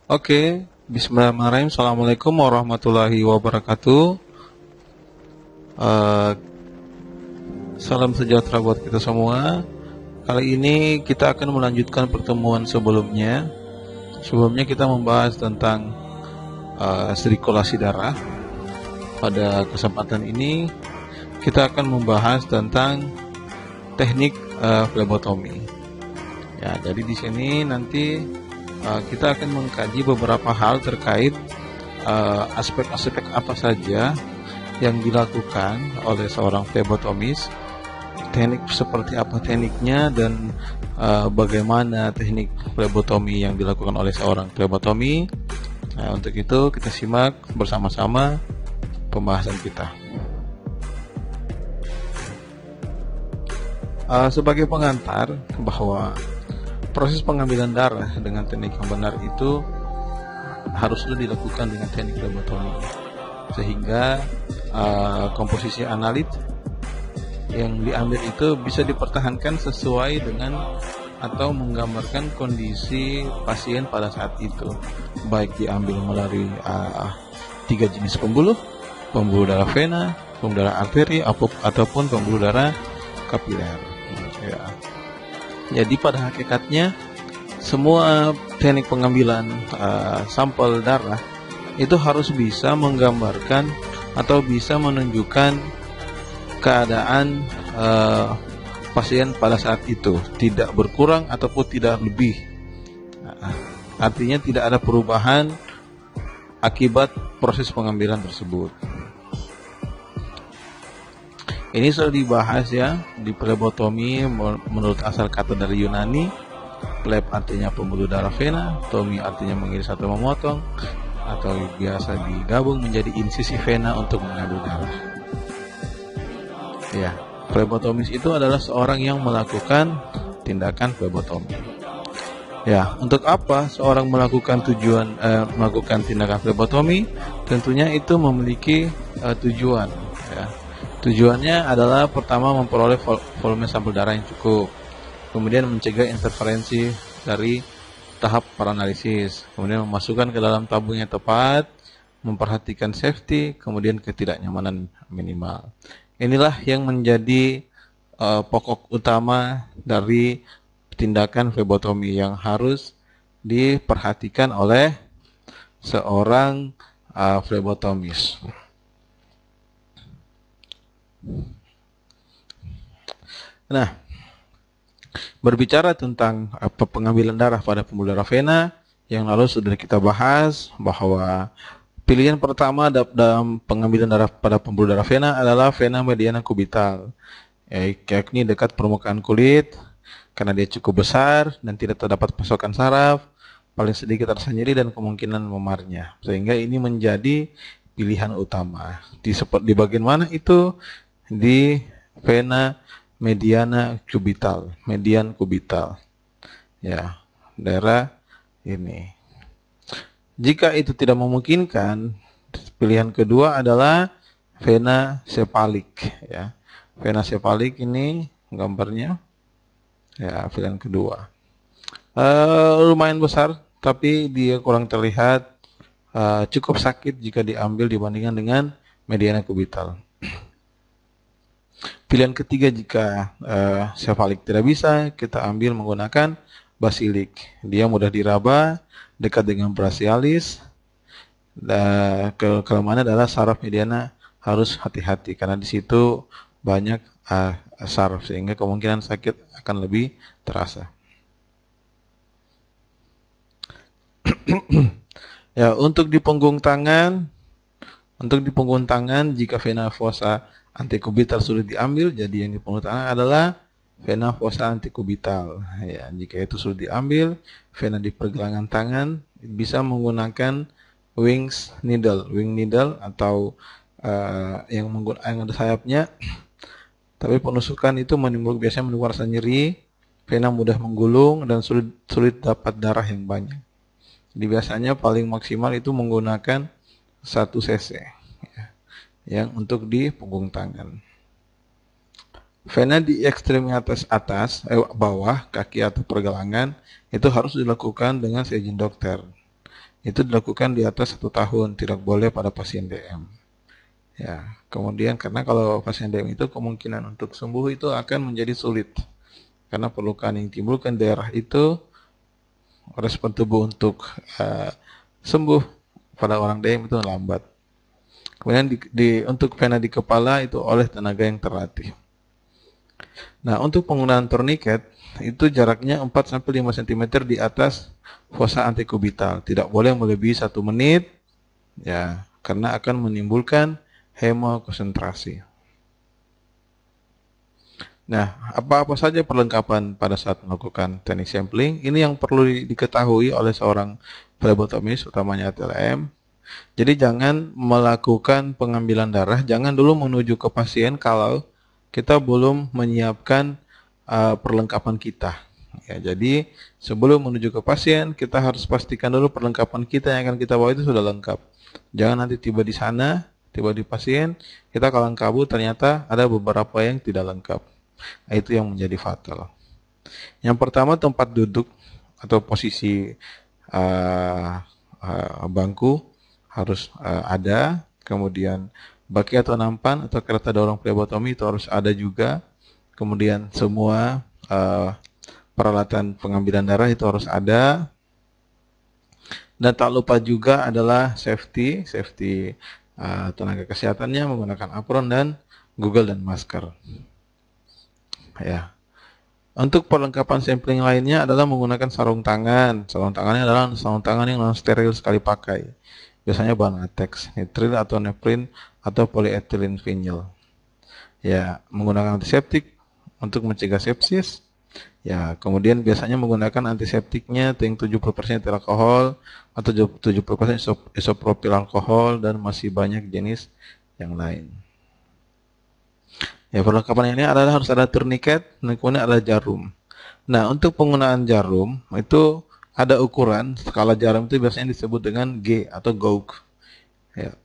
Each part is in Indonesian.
Oke, Bismillahirrahmanirrahim. Assalamualaikum warahmatullahi wabarakatuh. Eh, Salam sejahtera buat kita semua. Kali ini kita akan melanjutkan pertemuan sebelumnya. Sebelumnya kita membahas tentang sirkulasi darah. Pada kesempatan ini kita akan membahas tentang teknik flebotomi. Ya, jadi di sini nanti kita akan mengkaji beberapa hal terkait aspek-aspek apa saja yang dilakukan oleh seorang flebotomis, teknik seperti apa tekniknya, dan bagaimana teknik flebotomi yang dilakukan oleh seorang flebotomi. Nah, untuk itu kita simak bersama-sama pembahasan kita. Sebagai pengantar bahwa proses pengambilan darah dengan teknik yang benar itu haruslah dilakukan dengan teknik flebotomi, sehingga komposisi analit yang diambil itu bisa dipertahankan sesuai dengan atau menggambarkan kondisi pasien pada saat itu, baik diambil melalui 3 jenis pembuluh darah vena, pembuluh darah arteri, ataupun pembuluh darah kapiler. Ya. Jadi pada hakikatnya semua teknik pengambilan sampel darah itu harus bisa menggambarkan atau bisa menunjukkan keadaan pasien pada saat itu, tidak berkurang ataupun tidak lebih. Artinya tidak ada perubahan akibat proses pengambilan tersebut. Ini sudah dibahas ya di flebotomi menurut asal kata dari Yunani. Fleb artinya pembuluh darah vena, tomi artinya mengiris atau memotong, atau biasa digabung menjadi insisi vena untuk mengambil darah. Ya, flebotomis itu adalah seorang yang melakukan tindakan flebotomi. Ya, untuk apa seorang melakukan tindakan flebotomi? Tentunya itu memiliki tujuan. Ya. Tujuannya adalah pertama memperoleh volume sampel darah yang cukup, kemudian mencegah interferensi dari tahap paranalisis, kemudian memasukkan ke dalam tabung yang tepat, memperhatikan safety, kemudian ketidaknyamanan minimal. Inilah yang menjadi pokok utama dari tindakan flebotomi yang harus diperhatikan oleh seorang flebotomis. Nah, berbicara tentang pengambilan darah pada pembuluh darah vena, yang lalu sudah kita bahas bahwa pilihan pertama dalam pengambilan darah pada pembuluh darah vena adalah vena mediana kubital, yakni dekat permukaan kulit, karena dia cukup besar dan tidak terdapat pasokan saraf, paling sedikit rasa nyeri dan kemungkinan memarnya, sehingga ini menjadi pilihan utama. Di bagian mana itu? Di vena median kubital. Ya, daerah ini. Jika itu tidak memungkinkan, pilihan kedua adalah vena sepalik. Ya, vena sepalik ini gambarnya. Ya, pilihan kedua. Lumayan besar, tapi dia kurang terlihat. Cukup sakit jika diambil dibandingkan dengan mediana kubital. Pilihan ketiga, jika sefalik tidak bisa, kita ambil menggunakan basilik. Dia mudah diraba, dekat dengan brachialis. Kelemahannya adalah saraf mediana harus hati-hati karena di situ banyak saraf, sehingga kemungkinan sakit akan lebih terasa. Ya, untuk di punggung tangan, jika vena fossa antikubital sulit diambil, jadi yang di punggung tangan adalah vena fossa antikubital. Ya, jika itu sulit diambil, vena di pergelangan tangan bisa menggunakan wing needle atau yang ada sayapnya. Tapi penusukan itu biasanya menimbulkan rasa nyeri, vena mudah menggulung dan sulit dapat darah yang banyak. Jadi biasanya paling maksimal itu menggunakan 1 cc ya, yang untuk di punggung tangan. Vena di ekstremitas bawah, kaki atau pergelangan itu harus dilakukan dengan seizin dokter. itu dilakukan di atas 1 tahun, tidak boleh pada pasien DM. Ya, kemudian karena kalau pasien DM itu kemungkinan untuk sembuh itu akan menjadi sulit. Karena perlukan yang timbulkan daerah itu respon tubuh untuk sembuh pada orang DM itu lambat. Kemudian untuk vena di kepala itu oleh tenaga yang terlatih. Nah, untuk penggunaan tourniquet itu jaraknya 4-5 cm di atas fosa antikubital. Tidak boleh melebihi 1 menit ya, karena akan menimbulkan hemokonsentrasi. Nah, apa-apa saja perlengkapan pada saat melakukan teknik sampling? Ini yang perlu diketahui oleh seorang flebotomis, utamanya TLM. Jadi jangan melakukan pengambilan darah, jangan dulu menuju ke pasien kalau kita belum menyiapkan perlengkapan kita. Ya, jadi sebelum menuju ke pasien, kita harus pastikan dulu perlengkapan kita yang akan kita bawa itu sudah lengkap. Jangan nanti tiba di sana, tiba di pasien, kita kalang kabut ternyata ada beberapa yang tidak lengkap. Nah, itu yang menjadi fatal. Yang pertama, tempat duduk atau posisi bangku harus ada. Kemudian baki atau nampan atau kereta dorong flebotomi itu harus ada juga. Kemudian semua peralatan pengambilan darah itu harus ada. Dan tak lupa juga adalah safety tenaga kesehatannya menggunakan apron dan Google dan masker. Ya. Untuk perlengkapan sampling lainnya adalah menggunakan sarung tangan. Sarung tangannya adalah sarung tangan yang non steril sekali pakai. Biasanya bahan latex, nitril atau nephrin atau polyethylene vinyl. Ya, menggunakan antiseptik untuk mencegah sepsis. Ya, kemudian biasanya menggunakan antiseptiknya yang 70% etil alkohol atau 70% isopropil alkohol dan masih banyak jenis yang lain. Ya, perlengkapan ini adalah harus ada tourniquet dan kemudian ada jarum. Nah, untuk penggunaan jarum itu ada ukuran. Skala jarum itu biasanya disebut dengan G atau gauge. Ya.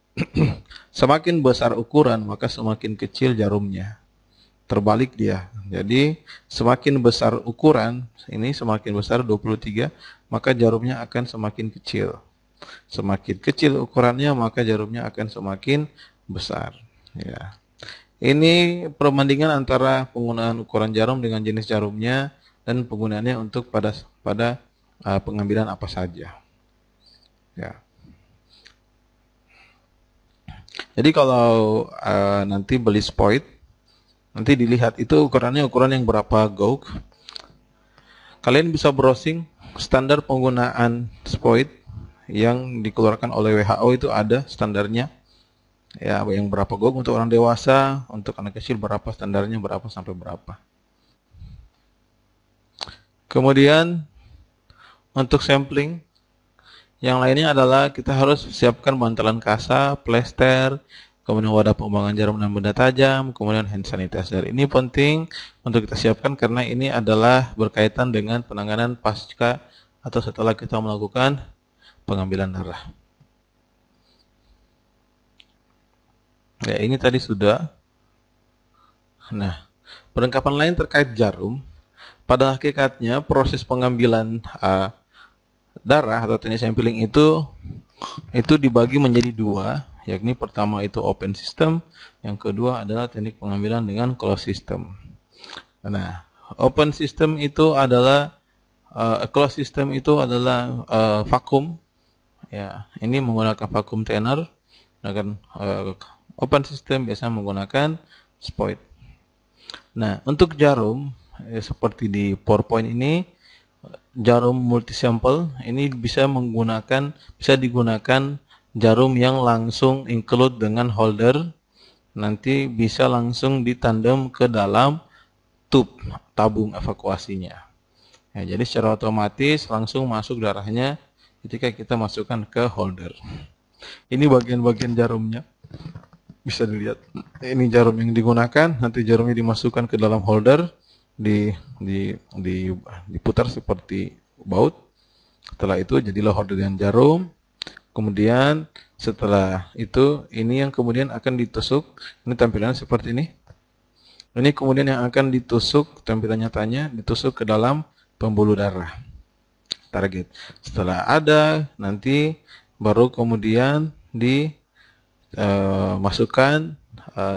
Semakin besar ukuran, maka semakin kecil jarumnya. Terbalik dia. Jadi, semakin besar ukuran, ini semakin besar 23, maka jarumnya akan semakin kecil. Semakin kecil ukurannya, maka jarumnya akan semakin besar. Ya. Ini perbandingan antara penggunaan ukuran jarum dengan jenis jarumnya dan penggunaannya untuk pada pengambilan apa saja. Ya. Jadi kalau nanti beli Spoid, nanti dilihat itu ukurannya ukuran yang berapa gauge. Kalian bisa browsing standar penggunaan Spoid yang dikeluarkan oleh WHO itu ada standarnya. Ya, yang berapa gauge untuk orang dewasa, untuk anak kecil berapa standarnya, berapa sampai berapa. Kemudian untuk sampling, yang lainnya adalah kita harus siapkan bantalan kasa, plester, kemudian wadah pembuangan jarum dan benda tajam, kemudian hand sanitizer. Ini penting untuk kita siapkan karena ini adalah berkaitan dengan penanganan pasca atau setelah kita melakukan pengambilan darah. Ya, ini tadi sudah. Nah, perlengkapan lain terkait jarum. Pada hakikatnya proses pengambilan darah atau teknik sampling itu dibagi menjadi dua, yakni pertama itu open system, yang kedua adalah teknik pengambilan dengan closed system. Nah, open system itu adalah closed system itu adalah vakum. Ya, ini menggunakan vakum thinner. Dengan open system biasanya menggunakan Spoid. Nah, untuk jarum seperti di PowerPoint ini, jarum multisample ini bisa digunakan jarum yang langsung include dengan holder. Nanti bisa langsung ditandem ke dalam tabung evakuasinya. Ya, jadi secara otomatis langsung masuk darahnya ketika kita masukkan ke holder. Ini bagian-bagian jarumnya. Bisa dilihat. Ini jarum yang digunakan, nanti jarumnya dimasukkan ke dalam holder, diputar seperti baut. Setelah itu jadilah holder dengan jarum. Kemudian setelah itu ini yang kemudian akan ditusuk. Ini tampilannya seperti ini. Ini kemudian yang akan ditusuk, tampilan nyatanya ditusuk ke dalam pembuluh darah. target. Setelah ada, nanti baru kemudian dimasukkan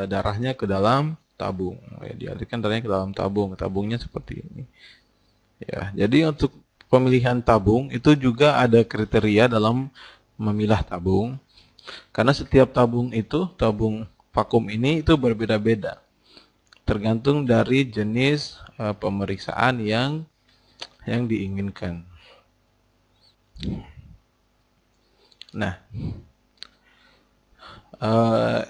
darahnya ke dalam tabung. Ya, dialirkan darahnya ke dalam tabung. Tabungnya seperti ini. Ya, jadi untuk pemilihan tabung itu juga ada kriteria dalam memilah tabung. Karena setiap tabung itu, tabung vakum ini itu berbeda-beda. Tergantung dari jenis pemeriksaan yang diinginkan. Nah,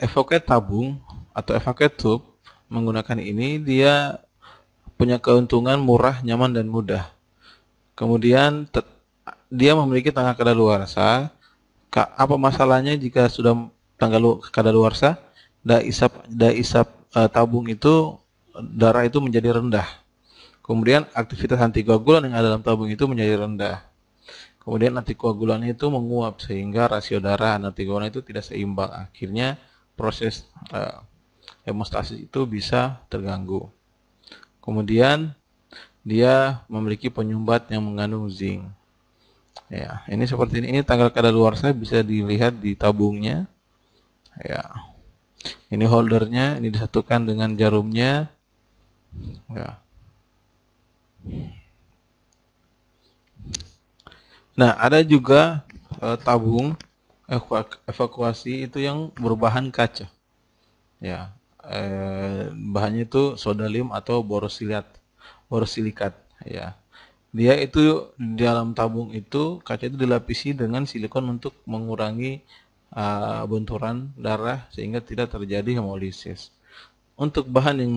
evacuate tabung atau evacuate tube menggunakan ini dia punya keuntungan murah, nyaman, dan mudah. Kemudian dia memiliki tanggal kadaluarsa. Apa masalahnya jika sudah tanggal kadaluarsa? Daya isap tabung itu, darah itu menjadi rendah. Kemudian aktivitas antikoagulan yang ada dalam tabung itu menjadi rendah. Kemudian antikoagulannya itu menguap sehingga rasio darah dan antikoagulan itu tidak seimbang. Akhirnya proses hemostasis itu bisa terganggu. Kemudian dia memiliki penyumbat yang mengandung zinc. Ya, ini seperti ini. Ini tanggal kadaluarsa bisa dilihat di tabungnya. Ya, ini holdernya. Ini disatukan dengan jarumnya. Ya. Nah, ada juga tabung evakuasi itu yang berbahan kaca. Ya, bahannya itu sodalium atau borosilikat. Ya, dia itu di dalam tabung itu kaca itu dilapisi dengan silikon untuk mengurangi benturan darah sehingga tidak terjadi hemolisis. Untuk bahan yang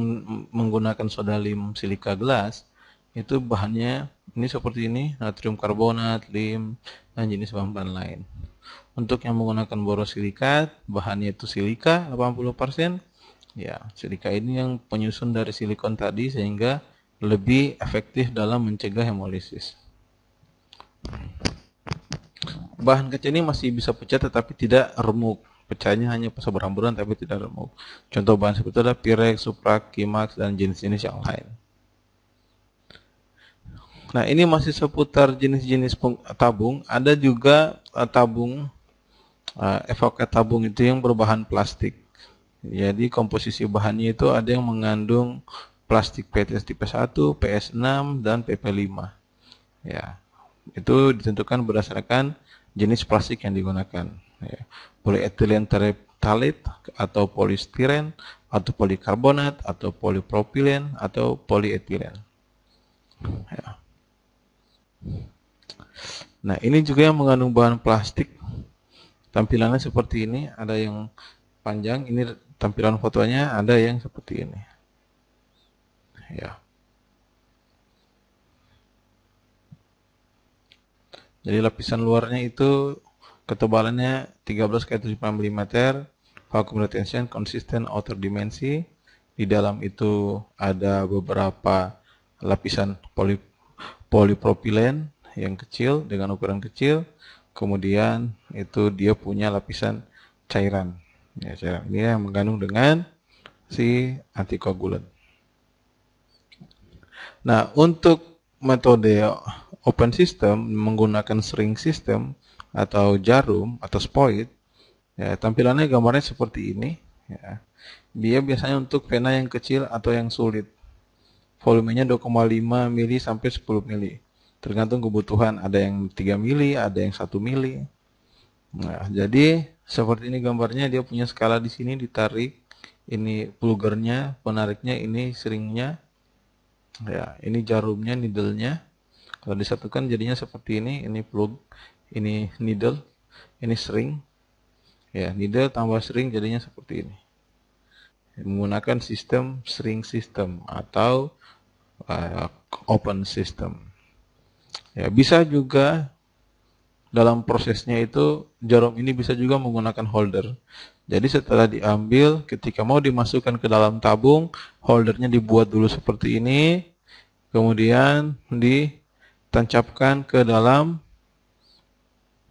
menggunakan sodalium silika gelas itu bahannya ini seperti ini, natrium karbonat, lim, dan jenis bahan-bahan lain. Untuk yang menggunakan borosilikat, bahannya itu silika 80%. Ya, silika ini yang penyusun dari silikon tadi sehingga lebih efektif dalam mencegah hemolisis. Bahan kaca ini masih bisa pecah tetapi tidak remuk. Pecahnya hanya pas berhamburan tapi tidak remuk. Contoh bahan seperti itu adalah Pirex, Suprak, Kimax, dan jenis-jenis yang lain. Nah, ini masih seputar jenis-jenis tabung. Ada juga tabung evakuat tabung itu yang berbahan plastik. Jadi komposisi bahannya itu ada yang mengandung plastik PTS tipe 1, PS6, dan PP5. Ya, itu ditentukan berdasarkan jenis plastik yang digunakan. Ya, polyethylene terephthalate atau polistiren atau polikarbonat atau polipropilen atau polyethylene. Ya. Nah, ini juga yang mengandung bahan plastik. Tampilannya seperti ini, ada yang panjang, ini tampilan fotonya, ada yang seperti ini. Ya. Jadi lapisan luarnya itu ketebalannya 13x75 mm, vacuum retention, consistent outer dimensi. Di dalam itu ada beberapa lapisan polipropilen yang kecil dengan ukuran kecil. Kemudian itu dia punya lapisan cairan. Ya, cairan ini yang mengandung dengan si antikoagulan. Nah, untuk metode open system menggunakan syring system atau jarum atau spoid, ya, tampilannya gambarnya seperti ini. Ya. Dia biasanya untuk vena yang kecil atau yang sulit. Volumenya 2,5 mili sampai 10 mili. Tergantung kebutuhan, ada yang 3 mili, ada yang 1 mili. Nah, jadi seperti ini gambarnya, dia punya skala di sini ditarik. Ini plugernya, penariknya, ini syringnya. Ya, ini jarumnya, needle-nya. Kalau disatukan jadinya seperti ini plug, ini needle, ini syring. Ya, needle tambah syring jadinya seperti ini. Menggunakan sistem syring system atau open system. Ya, bisa juga dalam prosesnya itu jarum ini bisa juga menggunakan holder. Jadi setelah diambil, ketika mau dimasukkan ke dalam tabung, holdernya dibuat dulu seperti ini, kemudian ditancapkan ke dalam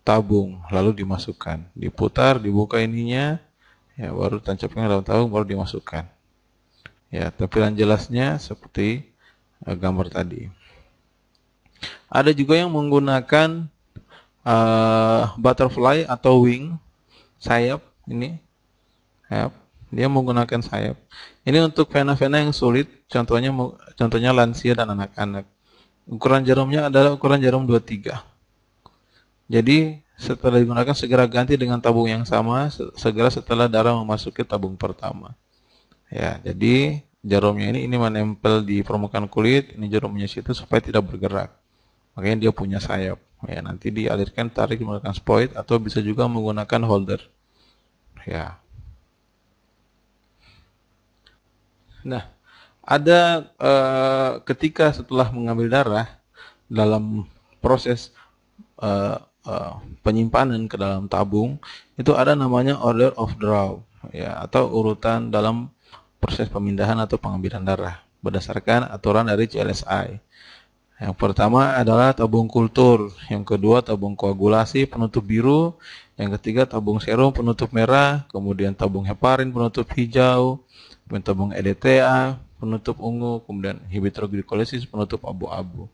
tabung, lalu dimasukkan, diputar, dibuka ininya, ya baru tancapkan ke dalam tabung, baru dimasukkan. Ya, tampilan jelasnya seperti gambar tadi. Ada juga yang menggunakan butterfly atau wing, sayap ini. Sayap. Dia menggunakan sayap. Ini untuk vena-vena yang sulit, contohnya lansia dan anak-anak. Ukuran jarumnya adalah ukuran jarum 23. Jadi setelah digunakan segera ganti dengan tabung yang sama segera setelah darah memasuki tabung pertama. Ya, jadi jarumnya ini menempel di permukaan kulit, ini jarumnya situ supaya tidak bergerak. Makanya dia punya sayap. Ya, nanti dialirkan, tarik menggunakan spoid atau bisa juga menggunakan holder. Ya. Nah, ada ketika setelah mengambil darah dalam proses penyimpanan ke dalam tabung itu ada namanya order of draw, ya, atau urutan dalam proses pemindahan atau pengambilan darah berdasarkan aturan dari CLSI. Yang pertama adalah tabung kultur, yang kedua tabung koagulasi penutup biru, yang ketiga tabung serum penutup merah, kemudian tabung heparin penutup hijau, kemudian tabung EDTA penutup ungu, kemudian inhibitor-glikolisis penutup abu-abu.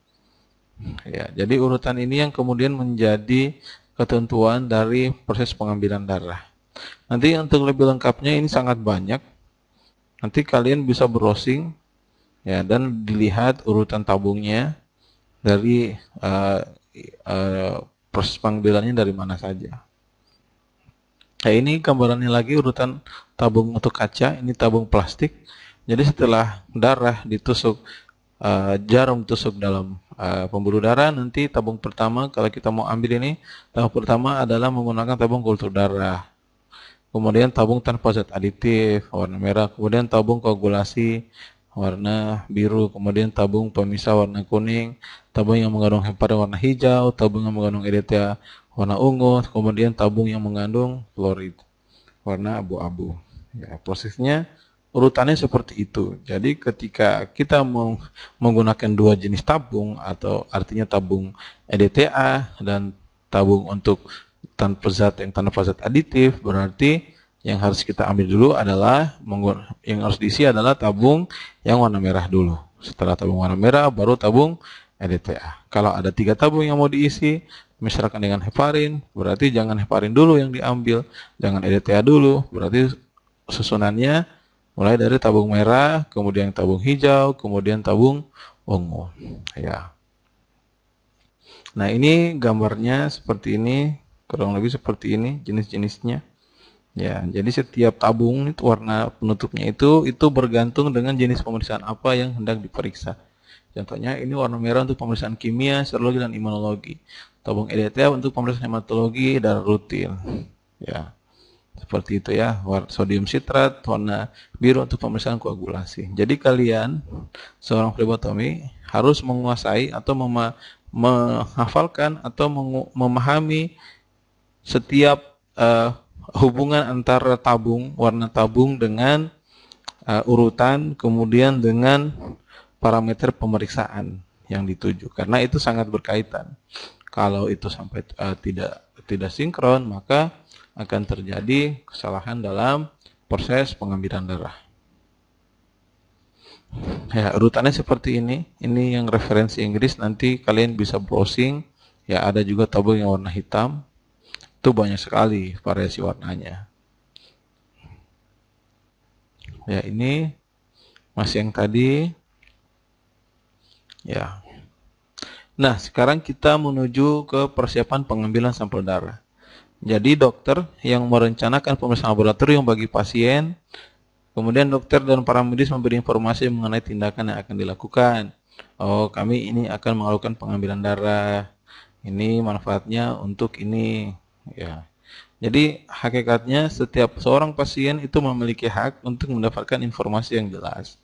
Ya, jadi urutan ini yang kemudian menjadi ketentuan dari proses pengambilan darah. Nanti untuk lebih lengkapnya ini sangat banyak. Nanti kalian bisa browsing ya dan dilihat urutan tabungnya dari proses pengambilannya dari mana saja. Nah, ini gambarannya lagi urutan tabung untuk kaca, ini tabung plastik. Jadi setelah darah ditusuk, jarum ditusuk dalam pembuluh darah, nanti tabung pertama kalau kita mau ambil ini, tabung pertama adalah menggunakan tabung kultur darah. Kemudian tabung tanpa zat aditif warna merah, kemudian tabung koagulasi warna biru, kemudian tabung pemisah warna kuning, tabung yang mengandung heparin warna hijau, tabung yang mengandung EDTA warna ungu, kemudian tabung yang mengandung fluorid warna abu-abu. Ya, prosesnya urutannya seperti itu. Jadi ketika kita mau menggunakan dua jenis tabung, atau artinya tabung EDTA dan tabung untuk tanpa zat aditif, berarti yang harus kita ambil dulu adalah yang harus diisi adalah tabung yang warna merah dulu. Setelah tabung warna merah baru tabung EDTA. Kalau ada 3 tabung yang mau diisi, misalkan dengan heparin, berarti jangan heparin dulu yang diambil, jangan EDTA dulu, berarti susunannya mulai dari tabung merah, kemudian tabung hijau, kemudian tabung ungu. Ya. Nah, ini gambarnya seperti ini, kurang lebih seperti ini jenis-jenisnya. Ya, jadi setiap tabung itu warna penutupnya itu bergantung dengan jenis pemeriksaan apa yang hendak diperiksa. Contohnya ini warna merah untuk pemeriksaan kimia, serologi dan imunologi. Tabung EDTA untuk pemeriksaan hematologi dan rutin. Ya. Seperti itu ya, sodium sitrat warna biru untuk pemeriksaan koagulasi. Jadi kalian seorang flebotomi harus menguasai atau menghafalkan atau memahami setiap hubungan antara warna tabung dengan urutan, kemudian dengan parameter pemeriksaan yang dituju, karena itu sangat berkaitan. Kalau itu sampai tidak sinkron, maka akan terjadi kesalahan dalam proses pengambilan darah. Ya, urutannya seperti ini. Ini yang referensi Inggris, nanti kalian bisa browsing. Ya, ada juga tabung yang warna hitam. Itu banyak sekali variasi warnanya. Ya, ini masih yang tadi. Ya. Nah, sekarang kita menuju ke persiapan pengambilan sampel darah. Jadi dokter yang merencanakan pemeriksaan laboratorium bagi pasien, kemudian dokter dan para medis memberi informasi mengenai tindakan yang akan dilakukan. Oh, kami ini akan melakukan pengambilan darah. Ini manfaatnya untuk ini. Ya. Jadi hakikatnya setiap seorang pasien itu memiliki hak untuk mendapatkan informasi yang jelas.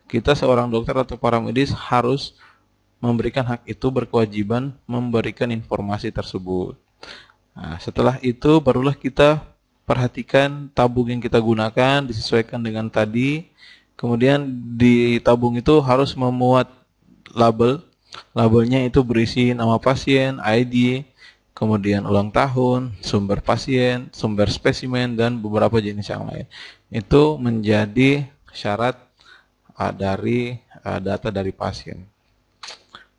Kita seorang dokter atau para medis harus memberikan hak itu, berkewajiban memberikan informasi tersebut. Nah, setelah itu barulah kita perhatikan tabung yang kita gunakan disesuaikan dengan tadi. Kemudian di tabung itu harus memuat label. Labelnya itu berisi nama pasien, ID, kemudian ulang tahun, sumber pasien, sumber spesimen, dan beberapa jenis yang lain. Itu menjadi syarat dari data dari pasien.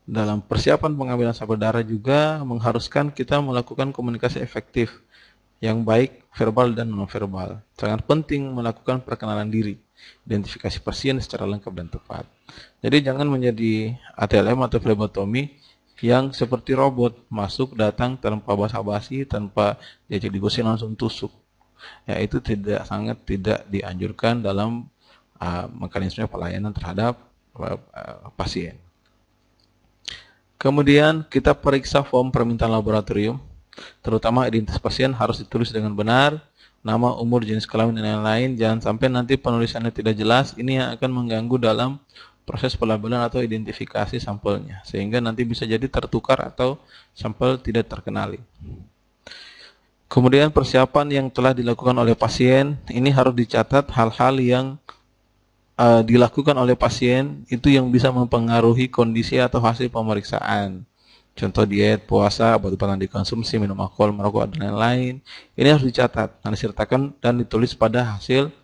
dalam persiapan pengambilan sampel darah juga mengharuskan kita melakukan komunikasi efektif yang baik verbal dan nonverbal. Sangat penting melakukan perkenalan diri, identifikasi pasien secara lengkap dan tepat. Jadi jangan menjadi ATLM atau flebotomi yang seperti robot, masuk datang tanpa basa-basi, tanpa diajak diskusi langsung tusuk. Ya, itu sangat tidak dianjurkan dalam mekanisme pelayanan terhadap pasien. Kemudian kita periksa form permintaan laboratorium, terutama identitas pasien harus ditulis dengan benar, nama, umur, jenis kelamin, dan lain-lain. Jangan sampai nanti penulisannya tidak jelas, ini yang akan mengganggu dalam proses pelabelan atau identifikasi sampelnya, sehingga nanti bisa jadi tertukar atau sampel tidak terkenali. Kemudian persiapan yang telah dilakukan oleh pasien, ini harus dicatat hal-hal yang dilakukan oleh pasien itu yang bisa mempengaruhi kondisi atau hasil pemeriksaan. Contoh diet, puasa, obat-obatan dikonsumsi, minum alkohol, merokok, dan lain-lain. Ini harus dicatat, disertakan dan ditulis pada hasil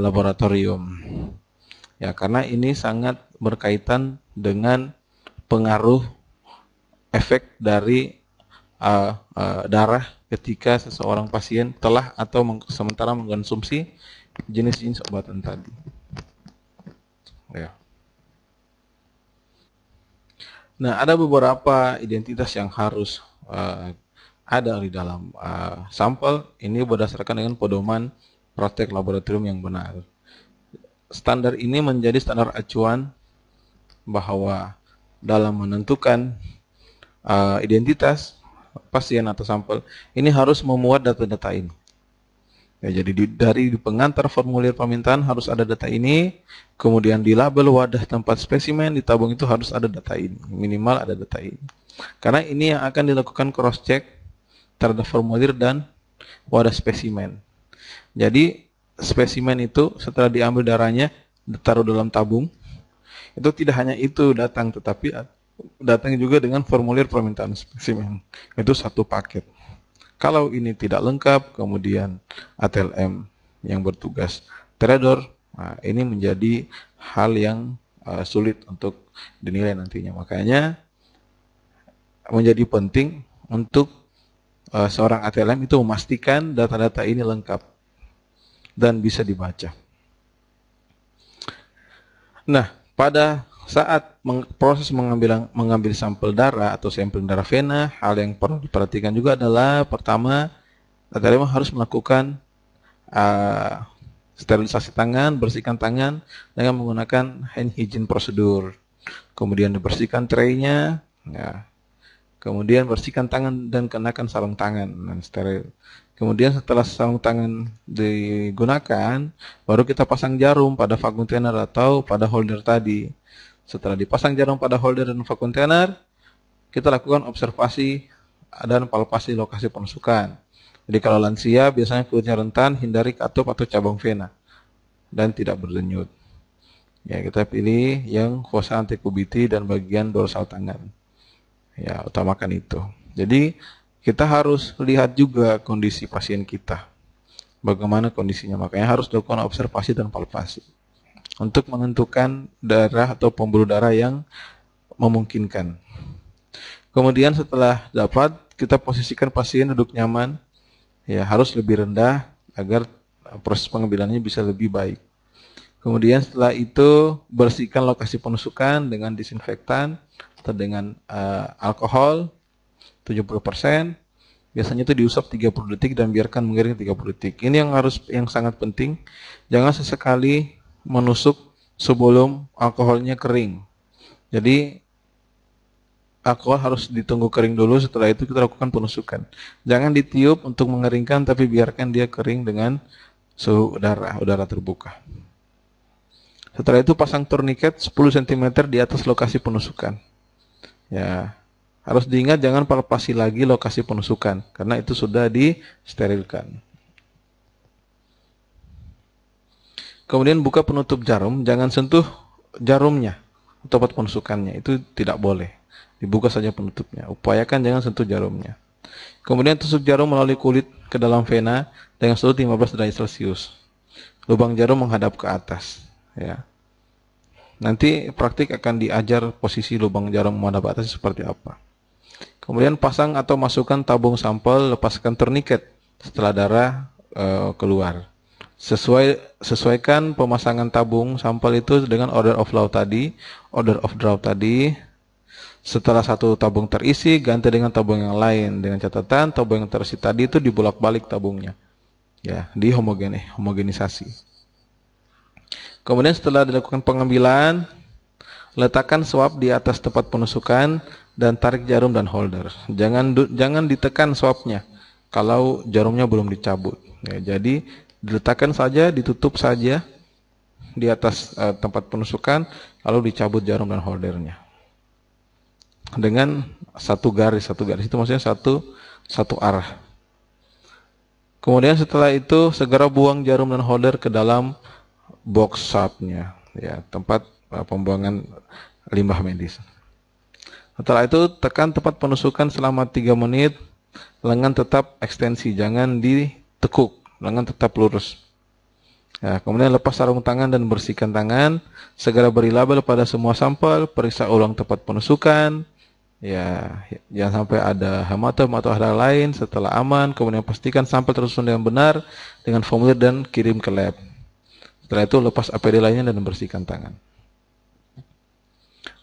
laboratorium. Ya, karena ini sangat berkaitan dengan pengaruh efek dari darah ketika seseorang pasien telah atau sementara mengkonsumsi jenis-jenis obatan tadi. Ya. Nah, ada beberapa identitas yang harus ada di dalam sampel. Ini berdasarkan dengan pedoman praktek laboratorium yang benar. Standar ini menjadi standar acuan bahwa dalam menentukan identitas pasien atau sampel, ini harus memuat data-data ini. Ya, jadi dari pengantar formulir permintaan harus ada data ini, kemudian di label wadah tempat spesimen di tabung itu harus ada data ini, minimal ada data ini. Karena ini yang akan dilakukan cross check terhadap formulir dan wadah spesimen. Jadi spesimen itu setelah diambil darahnya ditaruh dalam tabung, itu tidak hanya itu datang, tetapi datang juga dengan formulir permintaan spesimen. Itu satu paket. Kalau ini tidak lengkap, kemudian ATLM yang bertugas trader, ini menjadi hal yang sulit untuk dinilai nantinya. Makanya menjadi penting untuk seorang ATLM itu memastikan data-data ini lengkap dan bisa dibaca. Nah, pada saat proses mengambil sampel darah atau sampel darah vena, hal yang perlu diperhatikan juga adalah pertama, ATLM harus melakukan sterilisasi tangan, bersihkan tangan dengan menggunakan hand hygiene prosedur. Kemudian dibersihkan tray-nya, ya. Kemudian bersihkan tangan dan kenakan sarung tangan dan steril. Kemudian setelah sarung tangan digunakan, baru kita pasang jarum pada vac container atau pada holder tadi. Setelah dipasang jarum pada holder dan vac container, kita lakukan observasi dan palpasi lokasi penusukan. Jadi kalau lansia biasanya kulitnya rentan, hindari katup atau cabang vena dan tidak berdenyut. Ya, kita pilih yang fossa anticubiti dan bagian dorsal tangan. Ya, utamakan itu. Jadi kita harus lihat juga kondisi pasien kita, bagaimana kondisinya. Makanya harus dilakukan observasi dan palpasi untuk menentukan darah atau pembuluh darah yang memungkinkan. Kemudian setelah dapat, kita posisikan pasien duduk nyaman, ya harus lebih rendah agar proses pengambilannya bisa lebih baik. Kemudian setelah itu bersihkan lokasi penusukan dengan disinfektan atau dengan alkohol 70%. Biasanya itu diusap 30 detik dan biarkan mengering 30 detik. Ini yang sangat penting. Jangan sesekali menusuk sebelum alkoholnya kering. Jadi alkohol harus ditunggu kering dulu, setelah itu kita lakukan penusukan. Jangan ditiup untuk mengeringkan, tapi biarkan dia kering dengan suhu udara terbuka. Setelah itu pasang tourniquet 10 cm di atas lokasi penusukan. Ya, harus diingat jangan palpasi lagi lokasi penusukan karena itu sudah disterilkan. Kemudian buka penutup jarum, jangan sentuh jarumnya atau tempat penusukannya, itu tidak boleh. Dibuka saja penutupnya. Upayakan jangan sentuh jarumnya. Kemudian tusuk jarum melalui kulit ke dalam vena dengan suhu 15 derajat Celcius. Lubang jarum menghadap ke atas, ya. Nanti praktik akan diajar posisi lubang jarum mana batas seperti apa. Kemudian pasang atau masukkan tabung sampel, lepaskan tourniquet setelah darah keluar. Sesuaikan pemasangan tabung sampel itu dengan order of draw tadi. Setelah satu tabung terisi, ganti dengan tabung yang lain. Dengan catatan tabung yang terisi tadi itu dibolak-balik tabungnya. Ya, homogenisasi. Kemudian setelah dilakukan pengambilan, letakkan swab di atas tempat penusukan dan tarik jarum dan holder. Jangan ditekan swabnya kalau jarumnya belum dicabut. Ya, jadi diletakkan saja, ditutup saja di atas tempat penusukan, lalu dicabut jarum dan holdernya. Dengan satu garis itu maksudnya satu arah. Kemudian setelah itu segera buang jarum dan holder ke dalam box swabnya, ya, tempat pembuangan limbah medis. Setelah itu tekan tempat penusukan selama 3 menit, lengan tetap ekstensi, jangan ditekuk, lengan tetap lurus. Ya, kemudian lepas sarung tangan dan bersihkan tangan, segera beri label pada semua sampel, periksa ulang tempat penusukan. Ya, jangan sampai ada hematom atau hal lain. Setelah aman, kemudian pastikan sampel tersusun dengan benar dengan formulir dan kirim ke lab. Setelah itu lepas APD lainnya dan bersihkan tangan.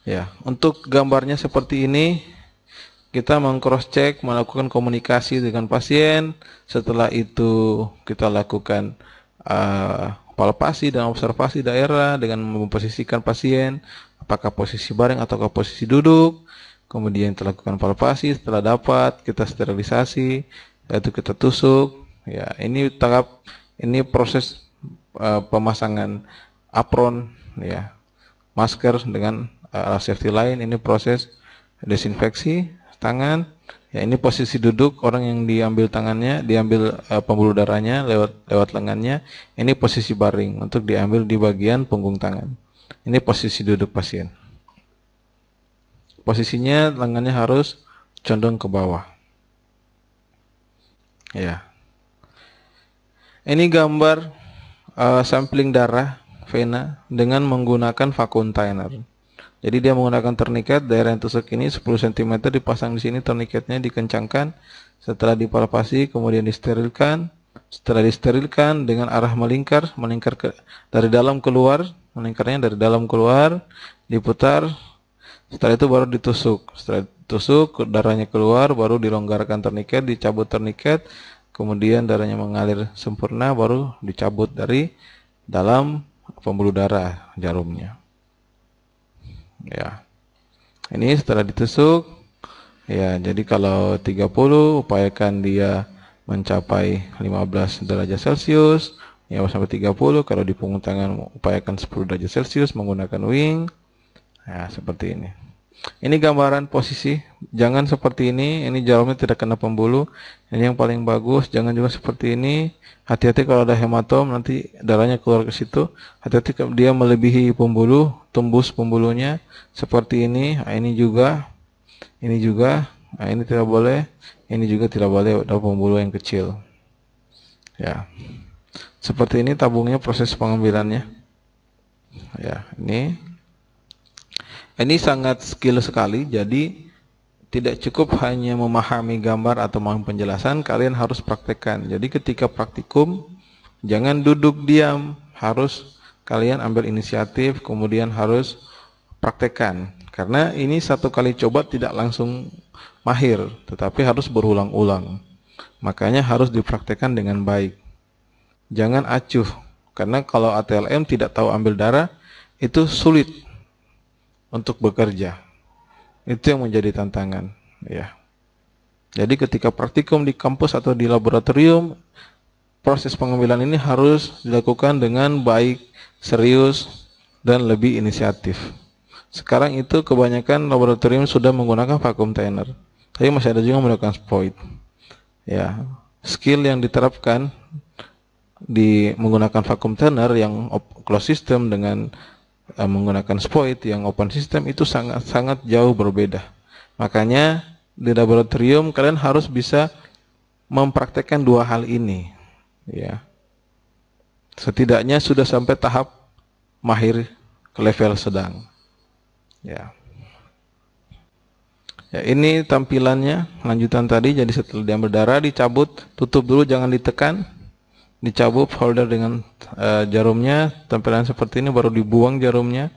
Ya, untuk gambarnya seperti ini, kita meng-cross check, melakukan komunikasi dengan pasien. Setelah itu kita lakukan palpasi dan observasi daerah dengan memposisikan pasien, apakah posisi baring atau posisi duduk. Kemudian kita lakukan palpasi, setelah dapat kita sterilisasi, yaitu kita tusuk. Ya, ini proses pemasangan apron, ya, masker dengan alat safety lain. Ini proses desinfeksi tangan. Ya, ini posisi duduk orang yang diambil tangannya, diambil pembuluh darahnya lewat lengannya. Ini posisi baring untuk diambil di bagian punggung tangan. Ini posisi duduk pasien. Posisinya lengannya harus condong ke bawah. Ya. Ini gambar sampling darah vena dengan menggunakan vacuum thinner. Jadi dia menggunakan tourniquet, daerah yang tusuk ini 10 cm dipasang di sini, tourniquetnya dikencangkan. Setelah dipalpasi kemudian disterilkan. Setelah disterilkan dengan arah melingkar dari dalam keluar, melingkarnya dari dalam keluar, diputar. Setelah itu baru ditusuk. Setelah ditusuk, darahnya keluar, baru dilonggarkan tourniquet, dicabut tourniquet, kemudian darahnya mengalir sempurna, baru dicabut dari dalam pembuluh darah jarumnya. Ya, ini setelah ditusuk. Ya, jadi kalau 30, upayakan dia mencapai 15 derajat Celcius. Ya, sampai 30. Kalau di punggung tangan, upayakan 10 derajat Celcius menggunakan wing. Ya, seperti ini. Ini gambaran posisi. Jangan seperti ini jarumnya tidak kena pembuluh. Ini yang paling bagus. Jangan juga seperti ini. Hati-hati kalau ada hematom, nanti darahnya keluar ke situ. Hati-hati kalau dia melebihi pembuluh, tembus pembuluhnya. Seperti ini. Nah, ini juga. Nah, ini tidak boleh. Ini juga tidak boleh. Ada pembuluh yang kecil. Ya. Seperti ini tabungnya, proses pengambilannya. Ya, ini sangat skill sekali, jadi tidak cukup hanya memahami gambar atau memahami penjelasan, kalian harus praktekkan. Jadi ketika praktikum, jangan duduk diam, harus kalian ambil inisiatif, kemudian harus praktekkan. Karena ini satu kali coba tidak langsung mahir, tetapi harus berulang-ulang. Makanya harus dipraktekkan dengan baik. Jangan acuh, karena kalau ATLM tidak tahu ambil darah, itu sulit untuk bekerja. Itu yang menjadi tantangan, ya. Jadi ketika praktikum di kampus atau di laboratorium, proses pengambilan ini harus dilakukan dengan baik, serius, dan lebih inisiatif. Sekarang itu kebanyakan laboratorium sudah menggunakan vacuum thinner, tapi masih ada juga menggunakan spoit. Ya, skill yang diterapkan di menggunakan vacuum thinner yang closed system dengan menggunakan spoit yang open system itu sangat jauh berbeda. Makanya di laboratorium kalian harus bisa mempraktekkan dua hal ini, ya. Setidaknya sudah sampai tahap mahir ke level sedang. Ya. Ya, ini tampilannya lanjutan tadi. Jadi setelah diambil darah, dicabut, tutup dulu, jangan ditekan, dicabut holder dengan jarumnya. Tampilan seperti ini, baru dibuang jarumnya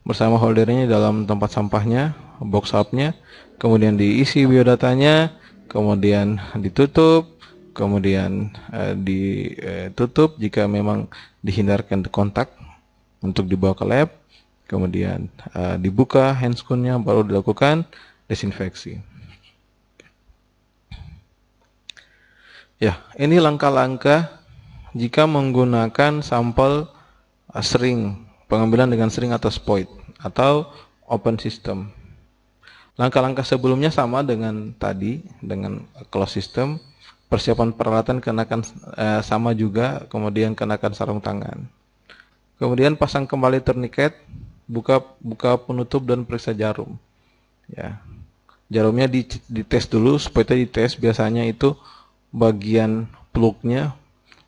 bersama holdernya dalam tempat sampahnya, box hubnya. Kemudian diisi biodatanya, kemudian ditutup, kemudian ditutup jika memang dihindarkan kontak untuk dibawa ke lab. Kemudian dibuka handscoon-nya, baru dilakukan desinfeksi. Ya, ini langkah-langkah jika menggunakan sampel sering, pengambilan dengan sering atau SPOIT atau open system. Langkah-langkah sebelumnya sama dengan tadi, dengan closed system. Persiapan peralatan kenakan sama juga, kemudian kenakan sarung tangan. Kemudian pasang kembali tourniquet, buka penutup dan periksa jarum. Ya. Jarumnya dites dulu, SPOIT-nya dites. Biasanya itu bagian plugnya,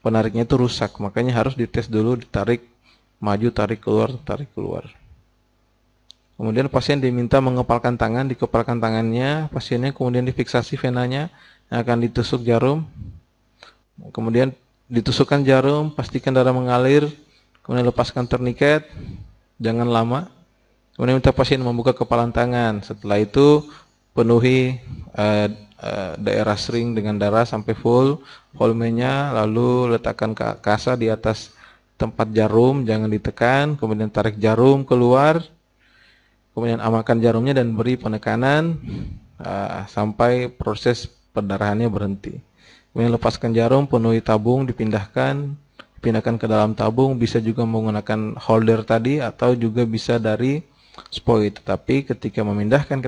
penariknya itu rusak, makanya harus dites dulu, ditarik maju, tarik keluar. Kemudian pasien diminta mengepalkan tangan, dikepalkan tangannya pasiennya, kemudian difiksasi venanya yang akan ditusuk jarum. Kemudian ditusukkan jarum, pastikan darah mengalir, kemudian lepaskan tourniquet, jangan lama. Kemudian minta pasien membuka kepalan tangan. Setelah itu penuhi daerah sering dengan darah sampai full volumenya, lalu letakkan kasa di atas tempat jarum, jangan ditekan. Kemudian tarik jarum keluar, kemudian amalkan jarumnya dan beri penekanan sampai proses perdarahannya berhenti. Kemudian lepaskan jarum, penuhi tabung, dipindahkan ke dalam tabung. Bisa juga menggunakan holder tadi atau juga bisa dari SPOIT. Tapi ketika memindahkan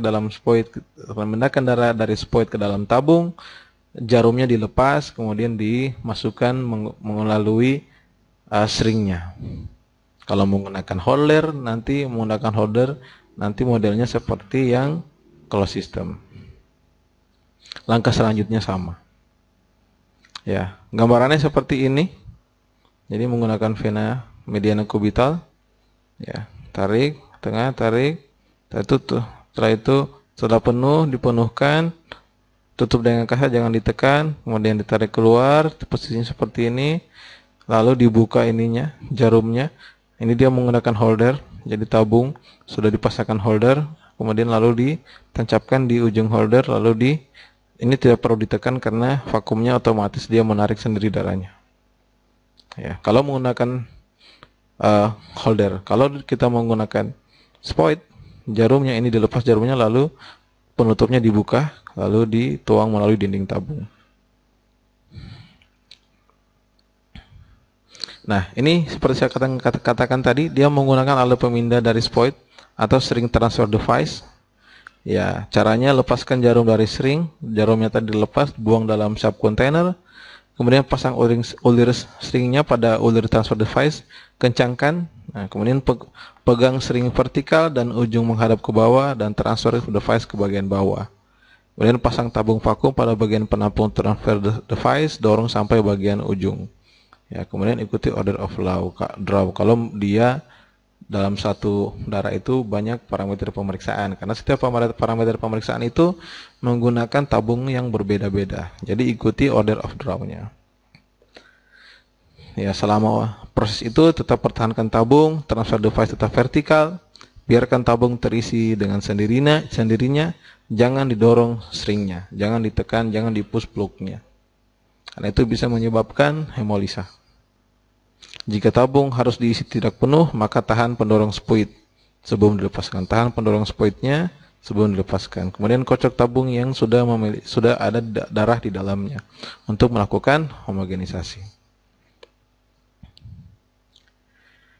darah dari SPOIT ke dalam tabung, jarumnya dilepas, kemudian dimasukkan melalui seringnya. Kalau menggunakan holder nanti modelnya seperti yang closed system. Langkah selanjutnya sama. Ya, gambarannya seperti ini. Jadi menggunakan vena mediana kubital. Ya, tarik tengah, tarik, tutup. Setelah itu setelah penuh, dipenuhkan, tutup dengan kasa, jangan ditekan, kemudian ditarik keluar, posisinya seperti ini, lalu dibuka ininya, jarumnya. Ini dia menggunakan holder, jadi tabung sudah dipasangkan holder, kemudian lalu ditancapkan di ujung holder, ini tidak perlu ditekan karena vakumnya otomatis dia menarik sendiri darahnya. Ya, kalau menggunakan holder, kalau kita menggunakan SPOIT, jarumnya ini dilepas jarumnya, lalu penutupnya dibuka, lalu dituang melalui dinding tabung. Nah, ini seperti saya katakan tadi, dia menggunakan alat pemindah dari SPOIT atau string transfer device. Ya, caranya lepaskan jarum dari string, jarumnya tadi dilepas, buang dalam sub container, kemudian pasang ulir stringnya pada ulir transfer device, kencangkan. Nah, kemudian pegang string vertikal dan ujung menghadap ke bawah dan transfer device ke bagian bawah. Kemudian pasang tabung vakum pada bagian penampung transfer device, dorong sampai bagian ujung. Ya, kemudian ikuti order of draw. Kalau dia dalam satu darah itu banyak parameter pemeriksaan, karena setiap parameter pemeriksaan itu menggunakan tabung yang berbeda-beda. Jadi ikuti order of draw-nya. Ya, selama proses itu tetap pertahankan tabung, transfer device tetap vertikal, biarkan tabung terisi dengan sendirinya, jangan didorong stringnya, jangan ditekan, jangan di-push plugnya. Karena itu bisa menyebabkan hemolisa. Jika tabung harus diisi tidak penuh, maka tahan pendorong SPOIT sebelum dilepaskan. Tahan pendorong SPOIT-nya sebelum dilepaskan. Kemudian kocok tabung yang sudah ada darah di dalamnya untuk melakukan homogenisasi.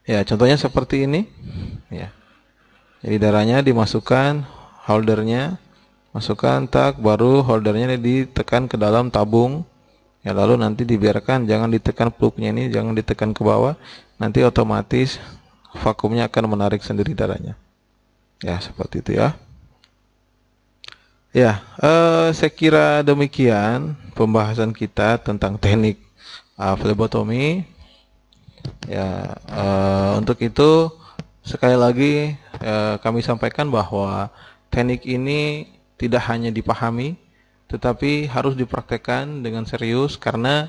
Ya, contohnya seperti ini. Ya. Jadi darahnya dimasukkan, holdernya masukkan, baru holdernya ditekan ke dalam tabung. Ya, lalu nanti dibiarkan, jangan ditekan plugnya ini, jangan ditekan ke bawah. Nanti otomatis vakumnya akan menarik sendiri darahnya. Ya, seperti itu ya. Ya, saya kira demikian pembahasan kita tentang teknik flebotomi. Ya, untuk itu sekali lagi kami sampaikan bahwa teknik ini tidak hanya dipahami, tetapi harus dipraktekkan dengan serius, karena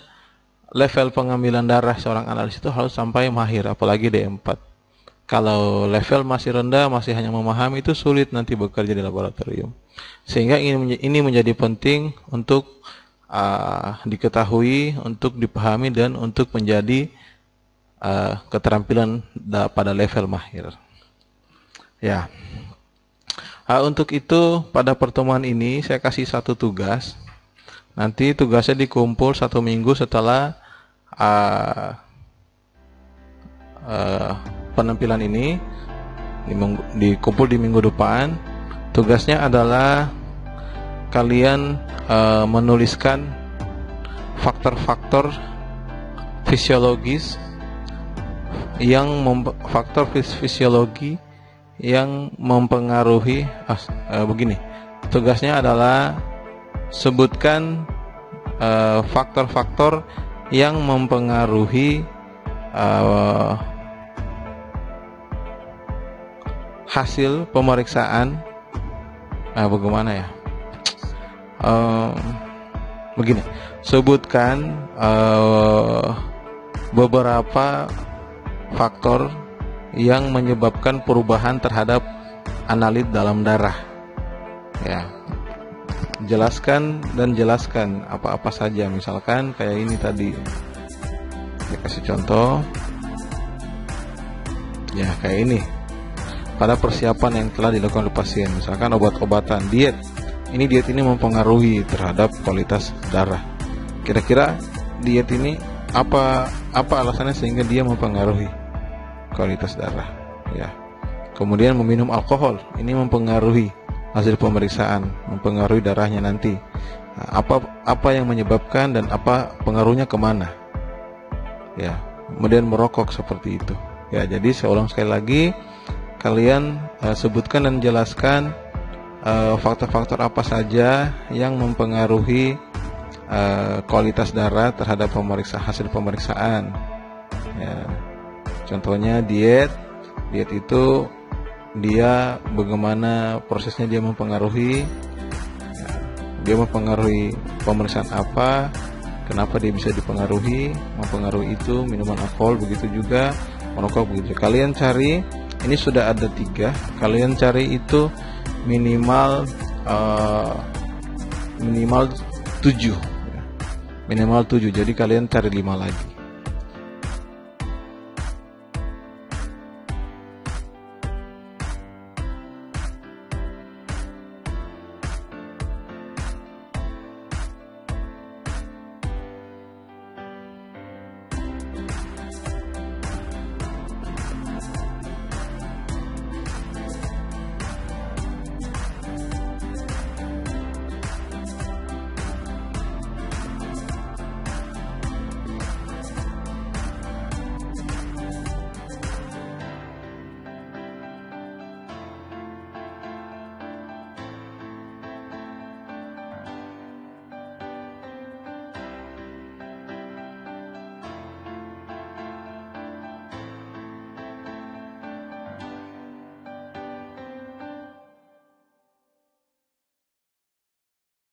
level pengambilan darah seorang analis itu harus sampai mahir, apalagi D4. Kalau level masih rendah, masih hanya memahami, itu sulit nanti bekerja di laboratorium. Sehingga ini menjadi penting untuk diketahui, untuk dipahami, dan untuk menjadi keterampilan pada level mahir. Ya. Untuk itu pada pertemuan ini saya kasih satu tugas. Nanti tugasnya dikumpul 1 minggu setelah penampilan ini, dikumpul di minggu depan. Tugasnya adalah kalian menuliskan faktor-faktor fisiologis yang mempengaruhi begini. Tugasnya adalah sebutkan faktor-faktor yang mempengaruhi hasil pemeriksaan. Bagaimana ya? Begini, sebutkan beberapa faktor yang menyebabkan perubahan terhadap analit dalam darah. Ya, jelaskan apa-apa saja. Misalkan kayak ini tadi, saya kasih contoh. Ya, kayak ini. Pada persiapan yang telah dilakukan oleh pasien, misalkan obat-obatan, diet. Diet ini mempengaruhi terhadap kualitas darah. Kira-kira diet ini apa alasannya sehingga dia mempengaruhi kualitas darah? Ya. Kemudian meminum alkohol, ini mempengaruhi hasil pemeriksaan, mempengaruhi darahnya nanti. Nah, apa yang menyebabkan dan apa pengaruhnya kemana? Ya. Kemudian merokok seperti itu. Ya, jadi saya ulang sekali lagi, kalian sebutkan dan jelaskan faktor-faktor apa saja yang mempengaruhi kualitas darah terhadap hasil pemeriksaan. Ya. Contohnya diet itu dia bagaimana prosesnya, dia mempengaruhi pemeriksaan apa, kenapa dia bisa mempengaruhi itu, minuman alkohol begitu juga, merokok begitu. Kalian cari, ini sudah ada 3, kalian cari itu minimal 7, jadi kalian cari 5 lagi.